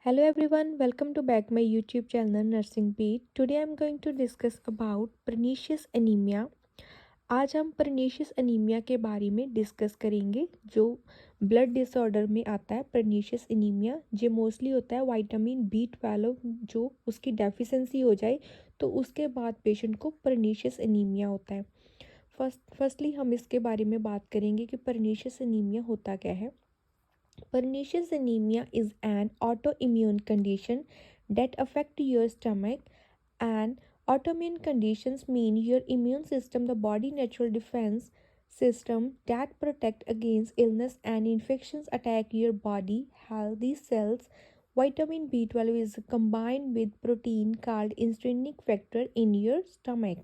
Hello everyone, welcome to back my YouTube channel Nursing Beat. Today I'm going to discuss about pernicious anemia. आज हम pernicious anemia के बारे में discuss करेंगे जो ब्लड डिसऑर्डर में आता है। pernicious anemia जो मोस्टली होता है विटामिन B12 जो उसकी डेफिशिएंसी हो जाए तो उसके बाद पेशेंट को pernicious anemia होता है। फर्स्टली हम इसके बारे में बात करेंगे कि pernicious anemia होता क्या है। Pernicious anemia is an autoimmune condition that affects your stomach, and autoimmune conditions mean your immune system, the body natural defense system that protect against illness and infections, attack your body healthy cells. Vitamin B12 is combined with protein called intrinsic factor in your stomach.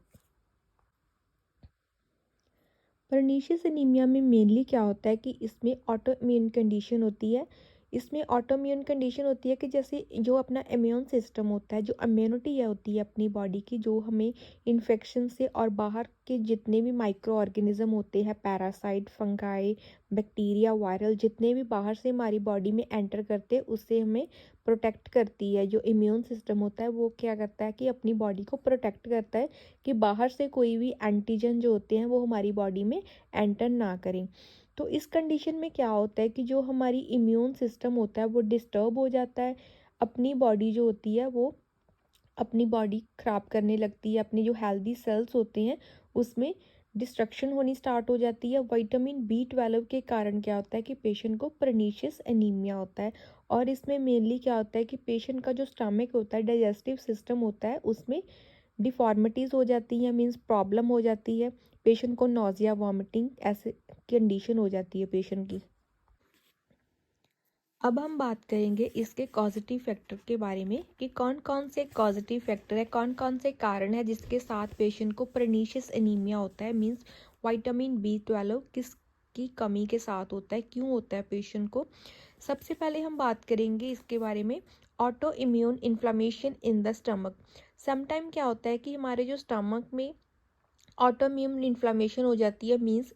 Pernicious anaemia में mainly क्या होता है कि इसमें auto immune condition होती है। इसमें auto immune condition होती है कि जैसे जो अपना इम्यून सिस्टम होता है, जो इम्यूनिटी है होती है अपनी बॉडी की, जो हमें इन्फेक्शन से और बाहर के जितने भी माइक्रो ऑर्गेनिज्म होते हैं, पैरासाइट, फंगाई, बैक्टीरिया, वायरल, जितने भी बाहर से हमारी बॉडी में एंटर करते हैं उससे हमें प्रोटेक्ट करती है। जो इम्यून सिस्टम होता है वो क्या करता है कि अपनी बॉडी को प्रोटेक्ट करता है कि बाहर से कोई भी एंटीजन जो होते हैं वो हमारी बॉडी में एंटर ना करें। तो इस कंडीशन में क्या होता है कि जो हमारी इम्यून सिस्टम होता है वो डिस्टर्ब हो जाता है। अपनी बॉडी जो होती है वो अपनी बॉडी ख़राब करने लगती है। अपने जो हेल्दी सेल्स होते हैं उसमें डिस्ट्रक्शन होनी स्टार्ट हो जाती है। विटामिन B12 के कारण क्या होता है कि पेशेंट को पर्नीशियस एनीमिया होता है। और इसमें मेनली क्या होता है कि पेशेंट का जो स्टमक होता है, डाइजेस्टिव सिस्टम होता है, उसमें डिफॉर्मिटीज़ हो जाती हैं, मीन्स प्रॉब्लम हो जाती है। पेशेंट को नोज़िया, वॉमिटिंग ऐसे कंडीशन हो जाती है पेशेंट की। अब हम बात करेंगे इसके कॉजेटिव फैक्टर के बारे में कि कौन कौन से कॉजेटिव फैक्टर है, कौन कौन से कारण है जिसके साथ पेशेंट को पर्नीशियस एनीमिया होता है। मीन्स विटामिन B12 किसकी कमी के साथ होता है, क्यों होता है पेशेंट को। सबसे पहले हम बात करेंगे इसके बारे में auto immune inflammation in the stomach. Sometime क्या होता है कि हमारे जो स्टमक में ऑटो इम्यून इन्फ्लामेशन हो जाती है, मीन्स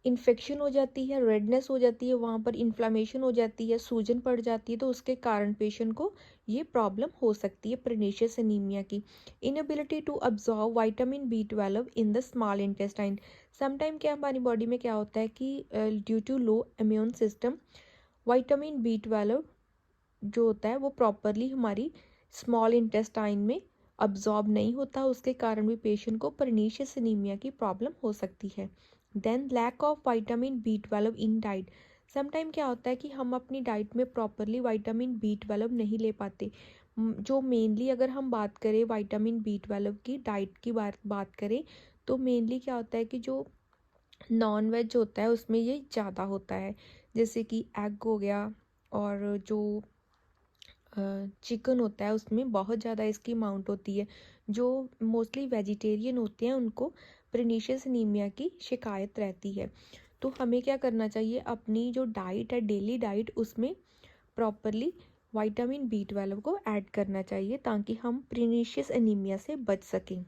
इन्फेक्शन हो जाती है, रेडनेस हो जाती है, वहाँ पर इन्फ्लामेशन हो जाती है, सूजन पड़ जाती है, तो उसके कारण पेशेंट को ये प्रॉब्लम हो सकती है पर्नीशियस एनीमिया की। Inability to absorb vitamin B12 in the small intestine. Sometime क्या हमारी बॉडी में क्या होता है कि due to low immune system vitamin B12 जो होता है वो प्रॉपरली हमारी स्मॉल इंटेस्टाइन में अब्जॉर्ब नहीं होता, उसके कारण भी पेशेंट को पर्नीशियस एनीमिया की प्रॉब्लम हो सकती है। Then lack of vitamin B12 in diet. Sometime क्या होता है कि हम अपनी डाइट में प्रॉपरली विटामिन B12 नहीं ले पाते। जो मेनली अगर हम बात करें विटामिन B12 की डाइट की बात करें तो मेनली क्या होता है कि जो नॉन वेज होता है उसमें ये ज़्यादा होता है, जैसे कि एग हो गया, और जो चिकन होता है उसमें बहुत ज़्यादा इसकी अमाउंट होती है। जो मोस्टली वेजिटेरियन होते हैं उनको पर्नीशियस एनीमिया की शिकायत रहती है। तो हमें क्या करना चाहिए, अपनी जो डाइट है, डेली डाइट, उसमें प्रॉपरली विटामिन B12 को ऐड करना चाहिए ताकि हम पर्नीशियस एनीमिया से बच सकें।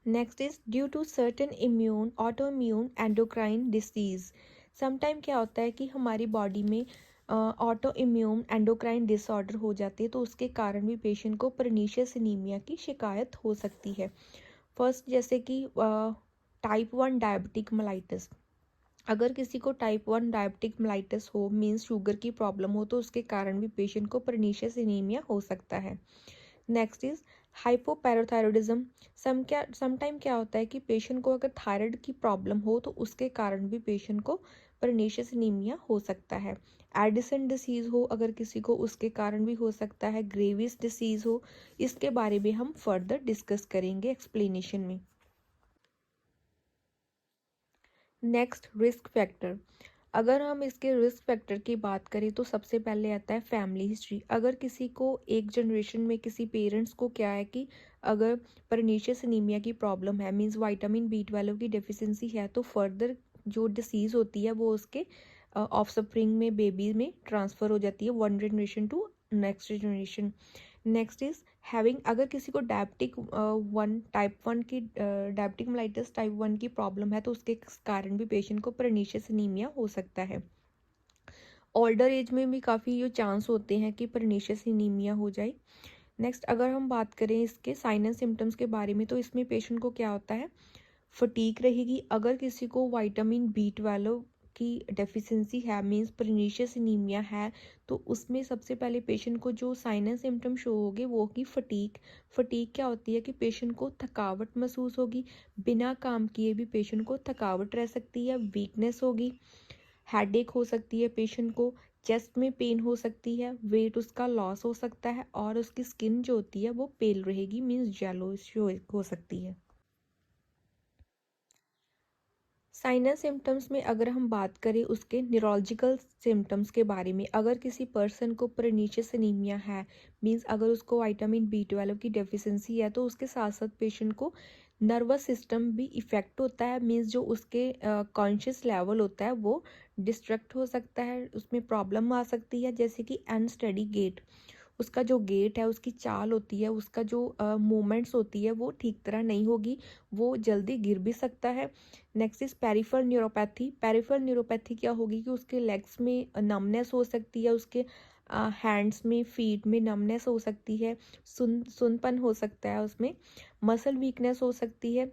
Next is due to certain immune auto immune endocrine disease. Sometime क्या होता है कि हमारी बॉडी में ऑटो इम्यून एंडोक्राइन डिसऑर्डर हो जाते हैं तो उसके कारण भी पेशेंट को पर्नीशियस एनीमिया की शिकायत हो सकती है। फर्स्ट जैसे कि टाइप 1 डायबिटिक मेलाइटिस। अगर किसी को टाइप 1 डायबिटिक मेलाइटिस हो, मीन्स शुगर की प्रॉब्लम हो, तो उसके कारण भी पेशेंट को पर्नीशियस एनीमिया हो सकता है। Next is hypoparathyroidism. समटाइम क्या होता है कि पेशेंट को अगर थायराइड की प्रॉब्लम हो तो उसके कारण भी पेशेंट को पर्नीशियस एनीमिया हो सकता है। एडिसन डिसीज़ हो अगर किसी को, उसके कारण भी हो सकता है। ग्रेविस डिसीज़ हो, इसके बारे में हम फर्दर डिस्कस करेंगे एक्सप्लेनेशन में। Next risk factor. अगर हम इसके रिस्क फैक्टर की बात करें तो सबसे पहले आता है फैमिली हिस्ट्री। अगर किसी को एक जनरेशन में किसी पेरेंट्स को क्या है कि अगर पर्नीशियस एनीमिया की प्रॉब्लम है, मींस विटामिन B12 की डेफिशिएंसी है, तो फर्दर जो डिसीज़ होती है वो उसके ऑफस्प्रिंग में, बेबी में ट्रांसफ़र हो जाती है one generation to next generation. Next is having, अगर किसी को टाइप 1 की डायबिटिक मेलाइटिस टाइप 1 की प्रॉब्लम है तो उसके कारण भी पेशेंट को पर्नीशियस एनीमिया हो सकता है। ओल्डर एज में भी काफ़ी जो चांस होते हैं कि परनीशियस एनीमिया हो जाए। नेक्स्ट अगर हम बात करें इसके साइन एंड सिम्टम्स के बारे में, तो इसमें पेशेंट को क्या होता है, फटीक रहेगी। अगर किसी को विटामिन B12 की डेफिशिएंसी है, मींस परनीशियस एनीमिया है, तो उसमें सबसे पहले पेशेंट को जो साइन एंड सिम्टम शो होंगे वो होगी फटीक। फटीक क्या होती है कि पेशेंट को थकावट महसूस होगी, बिना काम किए भी पेशेंट को थकावट रह सकती है, वीकनेस होगी, हेडेक हो सकती है पेशेंट को, चेस्ट में पेन हो सकती है, वेट उसका लॉस हो सकता है, और उसकी स्किन जो होती है वो पेल रहेगी, मीन्स येलोइश हो सकती है। साइनस सिम्टम्स में अगर हम बात करें उसके न्यूरोलॉजिकल सिम्टम्स के बारे में, अगर किसी पर्सन को परनीशियस एनीमिया है, मींस अगर उसको विटामिन B12 की डेफिशिएंसी है, तो उसके साथ साथ पेशेंट को नर्वस सिस्टम भी इफ़ेक्ट होता है, मींस जो उसके कॉन्शियस लेवल होता है वो डिस्ट्रक्ट हो सकता है, उसमें प्रॉब्लम आ सकती है, जैसे कि अनस्टेडी गेट, उसका जो गेट है, उसकी चाल होती है, उसका जो मूवमेंट्स होती है वो ठीक तरह नहीं होगी, वो जल्दी गिर भी सकता है। Next is peripheral neuropathy. Peripheral neuropathy क्या होगी कि उसके लेग्स में नमनेस हो सकती है, उसके हैंड्स में, फीट में नमनेस हो सकती है, सुनपन हो सकता है, उसमें मसल वीकनेस हो सकती है,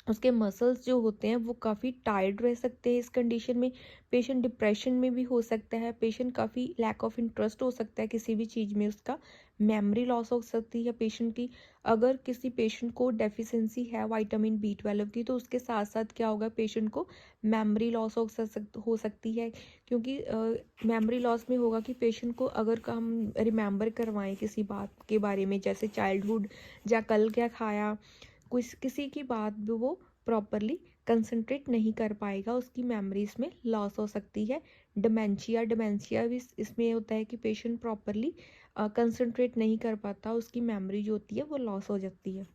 उसके मसल्स जो होते हैं वो काफ़ी टायर्ड रह सकते हैं। इस कंडीशन में पेशेंट डिप्रेशन में भी हो सकता है, पेशेंट काफ़ी लैक ऑफ इंटरेस्ट हो सकता है किसी भी चीज़ में, उसका मेमोरी लॉस हो सकती है पेशेंट की। अगर किसी पेशेंट को डेफिशिएंसी है विटामिन B12 की, तो उसके साथ साथ क्या होगा, पेशेंट को मेमोरी लॉस हो सकती है, क्योंकि मेमोरी लॉस में होगा कि पेशेंट को अगर हम रिमेंबर करवाएं किसी बात के बारे में, जैसे चाइल्डहुड या कल क्या खाया, कुछ किसी की बात भी वो प्रॉपरली कंसंट्रेट नहीं कर पाएगा, उसकी मेमोरीज में लॉस हो सकती है। डिमेंशिया भी इसमें होता है कि पेशेंट प्रॉपरली कंसंट्रेट नहीं कर पाता, उसकी मेमोरी जो होती है वो लॉस हो जाती है।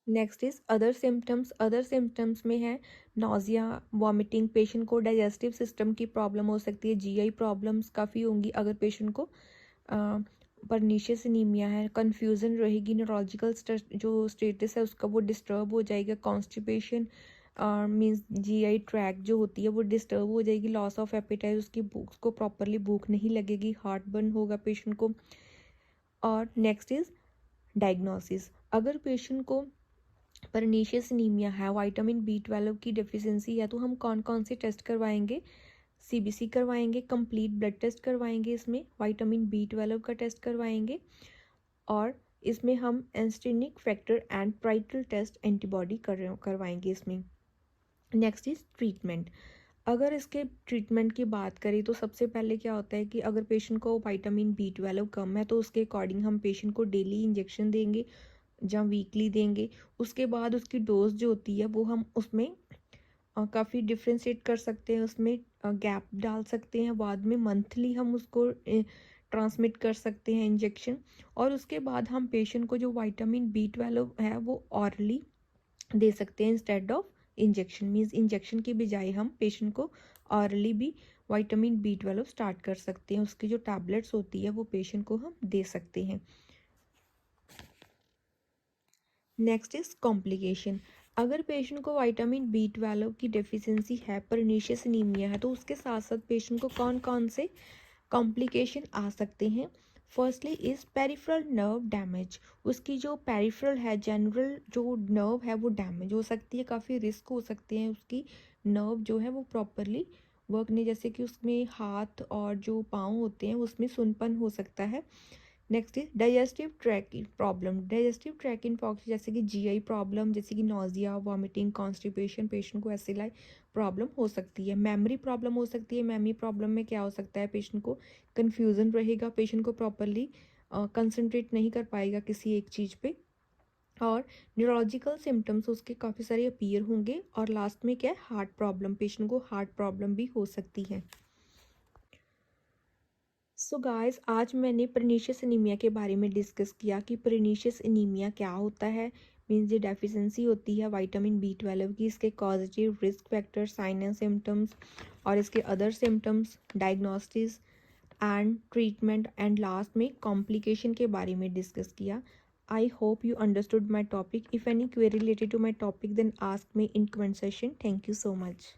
Next is other symptoms. Other symptoms में है नोजिया, वॉमिटिंग, पेशेंट को डाइजेस्टिव सिस्टम की प्रॉब्लम हो सकती है, GI प्रॉब्लम्स काफ़ी होंगी अगर पेशेंट को परनीशियस एनीमिया है, कन्फ्यूज़न रहेगी, न्यूरोलॉजिकल जो स्टेटस है उसका वो डिस्टर्ब हो जाएगा, कॉन्स्टिपेशन मीन्स GI ट्रैक जो होती है वो डिस्टर्ब हो जाएगी, लॉस ऑफ एपेटाइट, उसकी भूख, उसको प्रॉपरली भूख नहीं लगेगी, हार्ट बर्न होगा पेशेंट को। और नेक्स्ट इज डायग्नोसिस। अगर पेशेंट को परनीशियस एनीमिया है, विटामिन B12 की डेफिशिएंसी है, तो हम कौन कौन से टेस्ट करवाएंगे, CBC करवाएंगे, कंप्लीट ब्लड टेस्ट करवाएंगे, इसमें विटामिन B12 का टेस्ट करवाएंगे, और इसमें हम intrinsic factor and parietal test antibody करवाएंगे इसमें। Next is treatment. अगर इसके ट्रीटमेंट की बात करें तो सबसे पहले क्या होता है कि अगर पेशेंट को विटामिन B12 कम है, तो उसके अकॉर्डिंग हम पेशेंट को डेली इंजेक्शन देंगे या वीकली देंगे। उसके बाद उसकी डोज जो होती है वो हम उसमें काफ़ी डिफ्रेंशिएट कर सकते हैं, उसमें गैप डाल सकते हैं, बाद में मंथली हम उसको ट्रांसमिट कर सकते हैं इंजेक्शन। और उसके बाद हम पेशेंट को जो विटामिन B12 है वो ऑरली दे सकते हैं instead of injection, means injection की बजाय हम पेशेंट को ऑरली भी विटामिन B12 स्टार्ट कर सकते हैं, उसकी जो टैबलेट्स होती है वो पेशेंट को हम दे सकते हैं। Next is complication. अगर पेशेंट को विटामिन B12 की डेफिशिएंसी है, परनीशियस एनीमिया है, तो उसके साथ साथ पेशेंट को कौन कौन से कॉम्प्लिकेशन आ सकते हैं। Firstly is peripheral nerve damage. उसकी जो पेरिफेरल है, जनरल जो नर्व है वो डैमेज हो सकती है, काफ़ी रिस्क हो सकते हैं उसकी नर्व जो है वो प्रॉपरली वर्क नहीं, जैसे कि उसमें हाथ और जो पाँव होते हैं उसमें सुनपन हो सकता है। Next is digestive track problem. Digestive track infection जैसे कि GI प्रॉब्लम, जैसे कि नोजिया, वॉमिटिंग, कॉन्स्टिपेशन, पेशेंट को ऐसे लाइक प्रॉब्लम हो सकती है। मेमोरी प्रॉब्लम हो सकती है। मेमोरी प्रॉब्लम में क्या हो सकता है, पेशेंट को कन्फ्यूज़न रहेगा, पेशेंट को प्रॉपरली कंसंट्रेट नहीं कर पाएगा किसी एक चीज़ पे। और न्यूरोलॉजिकल सिम्टम्स उसके काफ़ी सारे अपीयर होंगे। और लास्ट में क्या है, हार्ट प्रॉब्लम, पेशेंट को हार्ट प्रॉब्लम भी हो सकती है। सो गाइस, आज मैंने परनीशियस एनीमिया के बारे में डिस्कस किया कि परनीशियस एनीमिया क्या होता है, मीन्स ये डेफिशिएंसी होती है विटामिन B12 की, इसके causative, risk factor, sign and symptoms, और इसके other symptoms, diagnosis and treatment, and last में कॉम्प्लिकेशन के बारे में डिस्कस किया। I hope you understood my topic. If any query related to my topic, then ask me in comment section. Thank you so much.